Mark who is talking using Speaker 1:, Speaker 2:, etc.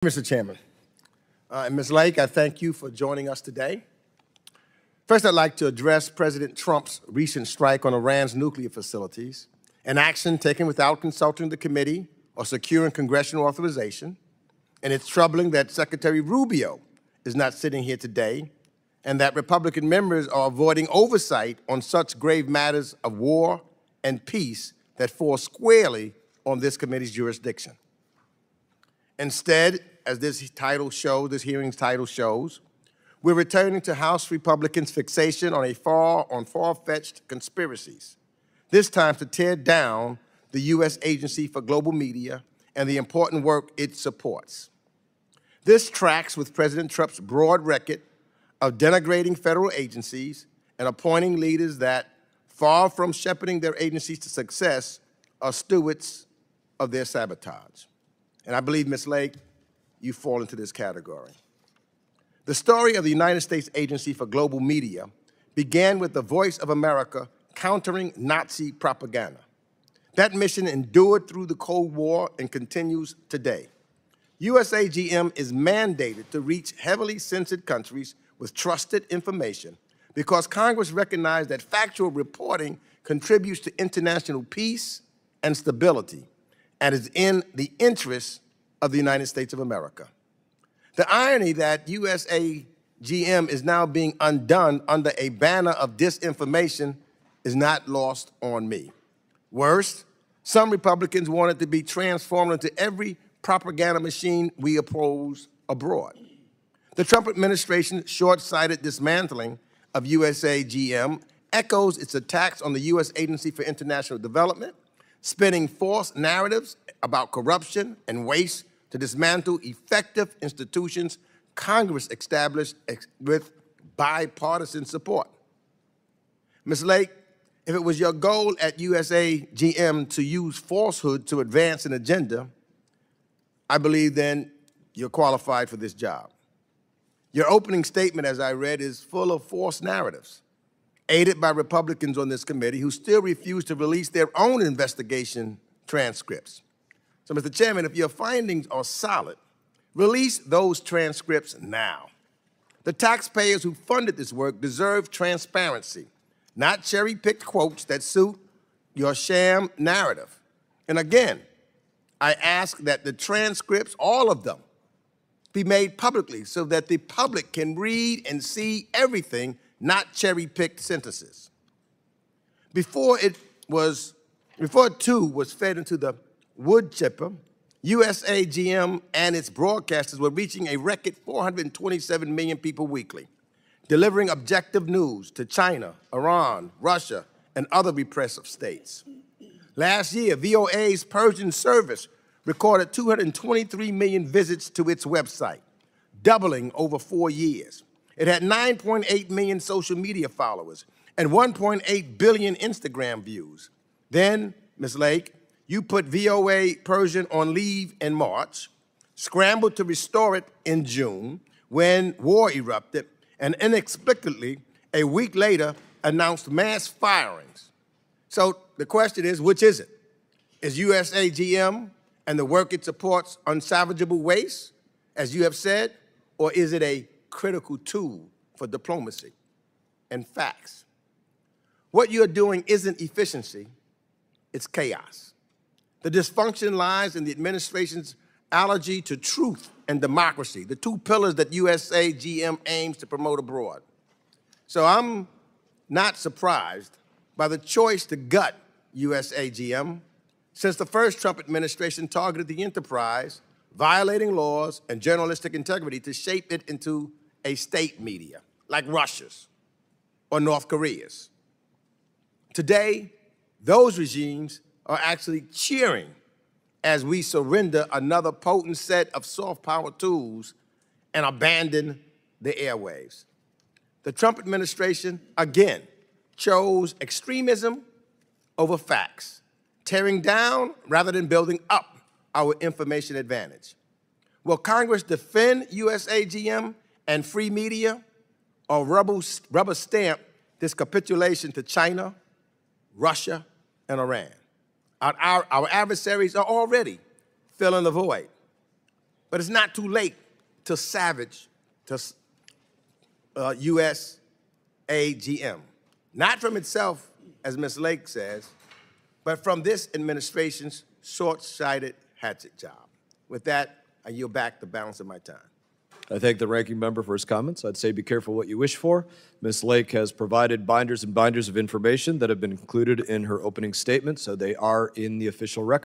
Speaker 1: Mr. Chairman. And Ms. Lake, I thank you for joining us today. First, I'd like to address President Trump's recent strike on Iran's nuclear facilities, an action taken without consulting the committee or securing congressional authorization. And it's troubling that Secretary Rubio is not sitting here today and that Republican members are avoiding oversight on such grave matters of war and peace that fall squarely on this committee's jurisdiction. Instead, as this hearing's title shows, we're returning to House Republicans' fixation on far-fetched conspiracies, this time to tear down the U.S. Agency for Global Media and the important work it supports. This tracks with President Trump's broad record of denigrating federal agencies and appointing leaders that, far from shepherding their agencies to success, are stewards of their sabotage. And I believe, Ms. Lake, you fall into this category. The story of the United States Agency for Global Media began with the Voice of America countering Nazi propaganda. That mission endured through the Cold War and continues today. USAGM is mandated to reach heavily censored countries with trusted information because Congress recognized that factual reporting contributes to international peace and stability and is in the interest of the United States of America. The irony that USAGM is now being undone under a banner of disinformation is not lost on me. Worse, some Republicans want it to be transformed into every propaganda machine we oppose abroad. The Trump administration's short-sighted dismantling of USAGM echoes its attacks on the U.S. Agency for International Development, spinning false narratives about corruption and waste to dismantle effective institutions Congress established with bipartisan support. Ms. Lake, if it was your goal at USAGM to use falsehood to advance an agenda, I believe then you're qualified for this job. Your opening statement, as I read, is full of false narratives, aided by Republicans on this committee who still refuse to release their own investigation transcripts. So, Mr. Chairman, if your findings are solid, release those transcripts now. The taxpayers who funded this work deserve transparency, not cherry-picked quotes that suit your sham narrative. And again, I ask that the transcripts, all of them, be made publicly so that the public can read and see everything, not cherry-picked sentences. Before it too was fed into the wood chipper, USAGM and its broadcasters were reaching a record 427 million people weekly, delivering objective news to China, Iran, Russia, and other repressive states. Last year, VOA's Persian service recorded 223 million visits to its website, doubling over 4 years. It had 9.8 million social media followers and 1.8 billion Instagram views. Then, Ms. Lake, you put VOA Persian on leave in March, scrambled to restore it in June when war erupted, and inexplicably, a week later, announced mass firings. So the question is, which is it? Is USAGM and the work it supports unsalvageable waste, as you have said, or is it a critical tool for diplomacy and facts? What you're doing isn't efficiency, it's chaos. The dysfunction lies in the administration's allergy to truth and democracy, the two pillars that USAGM aims to promote abroad. So I'm not surprised by the choice to gut USAGM, since the first Trump administration targeted the enterprise, violating laws and journalistic integrity to shape it into a state media, like Russia's or North Korea's. Today, those regimes are actually cheering as we surrender another potent set of soft power tools and abandon the airwaves. The Trump administration, again, chose extremism over facts, tearing down rather than building up our information advantage. Will Congress defend USAGM and free media, or rubber stamp this capitulation to China, Russia, and Iran? Our adversaries are already filling the void. But it's not too late to savage to USAGM. Not from itself, as Ms. Lake says, but from this administration's short-sighted hatchet job. With that, I yield back the balance of my time.
Speaker 2: I thank the ranking member for his comments. I'd say be careful what you wish for. Ms. Lake has provided binders and binders of information that have been included in her opening statement, so they are in the official record.